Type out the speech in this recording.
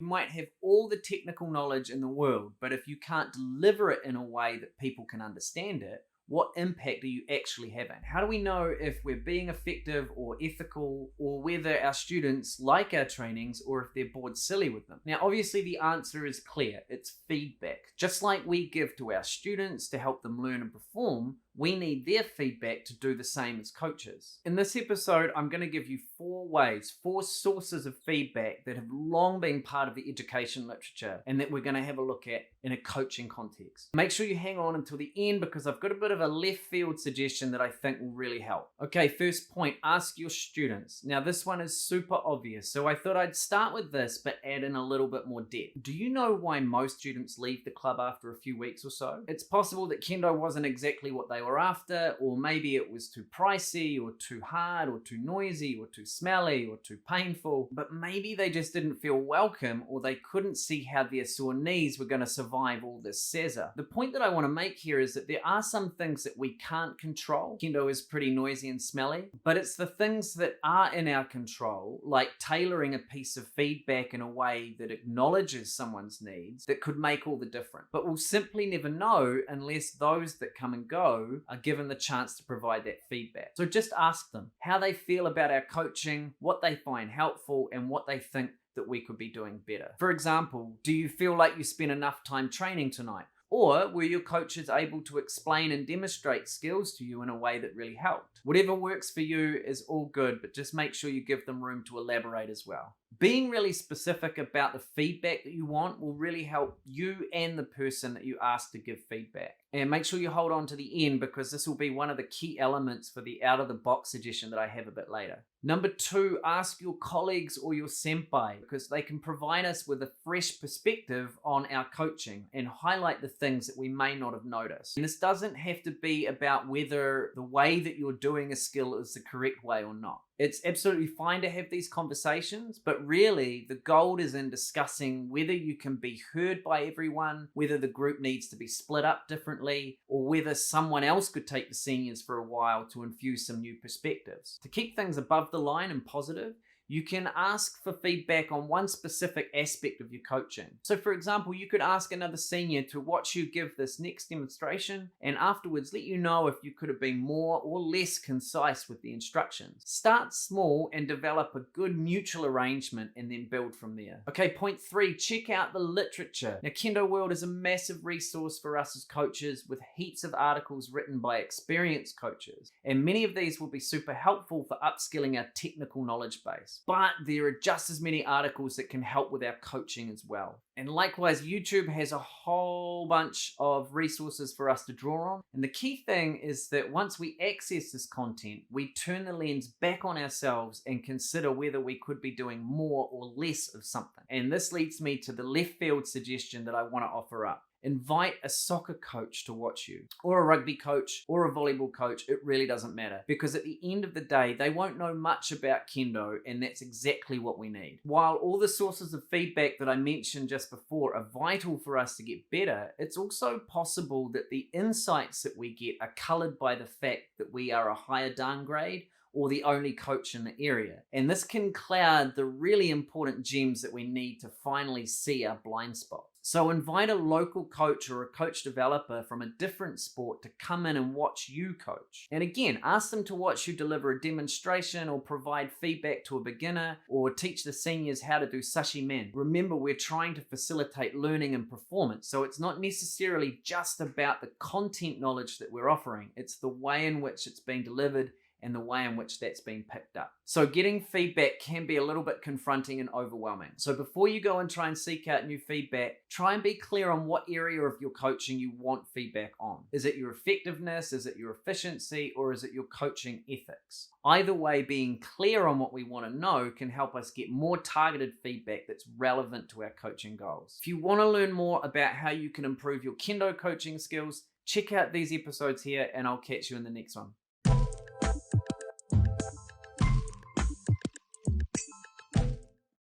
You might have all the technical knowledge in the world, but if you can't deliver it in a way that people can understand it, what impact are you actually having? How do we know if we're being effective or ethical, or whether our students like our trainings or if they're bored silly with them? Now, obviously the answer is clear. It's feedback. Just like we give to our students to help them learn and perform, we need their feedback to do the same as coaches. In this episode, I'm going to give you 4 sources of feedback that have long been part of the education literature and that we're going to have a look at in a coaching context. Make sure you hang on until the end because I've got a bit of a left field suggestion that I think will really help. Okay, first point, ask your students. Now this one is super obvious, so I thought I'd start with this but add in a little bit more depth. Do you know why most students leave the club after a few weeks or so? It's possible that Kendo wasn't exactly what they were after, or maybe it was too pricey or too hard or too noisy or too smelly or too painful, but maybe they just didn't feel welcome or they couldn't see how their sore knees were going to survive all this scissor. The point that I want to make here is that there are some things that we can't control. Kendo is pretty noisy and smelly, but it's the things that are in our control, like tailoring a piece of feedback in a way that acknowledges someone's needs, that could make all the difference. But we'll simply never know unless those that come and go are given the chance to provide that feedback. So just ask them how they feel about our coaching, what they find helpful, and what they think that we could be doing better. For example, do you feel like you spent enough time training tonight? Or were your coaches able to explain and demonstrate skills to you in a way that really helped? Whatever works for you is all good, but just make sure you give them room to elaborate as well. Being really specific about the feedback that you want will really help you and the person that you ask to give feedback. And make sure you hold on to the end because this will be one of the key elements for the out-of-the-box suggestion that I have a bit later. Number 2, ask your colleagues or your senpai because they can provide us with a fresh perspective on our coaching and highlight the things that we may not have noticed. And this doesn't have to be about whether the way that you're doing a skill is the correct way or not. It's absolutely fine to have these conversations, but really the gold is in discussing whether you can be heard by everyone, whether the group needs to be split up differently, or whether someone else could take the seniors for a while to infuse some new perspectives. To keep things above the line and positive, you can ask for feedback on one specific aspect of your coaching. So for example, you could ask another senior to watch you give this next demonstration and afterwards let you know if you could have been more or less concise with the instructions. Start small and develop a good mutual arrangement and then build from there. Okay, point 3, check out the literature. Now, Kendo World is a massive resource for us as coaches with heaps of articles written by experienced coaches. And many of these will be super helpful for upskilling our technical knowledge base. But there are just as many articles that can help with our coaching as well. And likewise, YouTube has a whole bunch of resources for us to draw on. And the key thing is that once we access this content, we turn the lens back on ourselves and consider whether we could be doing more or less of something. And this leads me to the left field suggestion that I want to offer up. Invite a soccer coach to watch you, or a rugby coach, or a volleyball coach. It really doesn't matter because at the end of the day, they won't know much about Kendo, and that's exactly what we need. While all the sources of feedback that I mentioned just before are vital for us to get better, it's also possible that the insights that we get are colored by the fact that we are a higher dan grade or the only coach in the area. And this can cloud the really important gems that we need to finally see our blind spots. So invite a local coach or a coach developer from a different sport to come in and watch you coach. And again, ask them to watch you deliver a demonstration or provide feedback to a beginner or teach the seniors how to do sashimen. Remember, we're trying to facilitate learning and performance, so it's not necessarily just about the content knowledge that we're offering. It's the way in which it's being delivered and the way in which that's been picked up. So getting feedback can be a little bit confronting and overwhelming. So before you go and try and seek out new feedback, try and be clear on what area of your coaching you want feedback on. Is it your effectiveness? Is it your efficiency? Or is it your coaching ethics? Either way, being clear on what we want to know can help us get more targeted feedback that's relevant to our coaching goals. If you want to learn more about how you can improve your Kendo coaching skills, check out these episodes here and I'll catch you in the next one.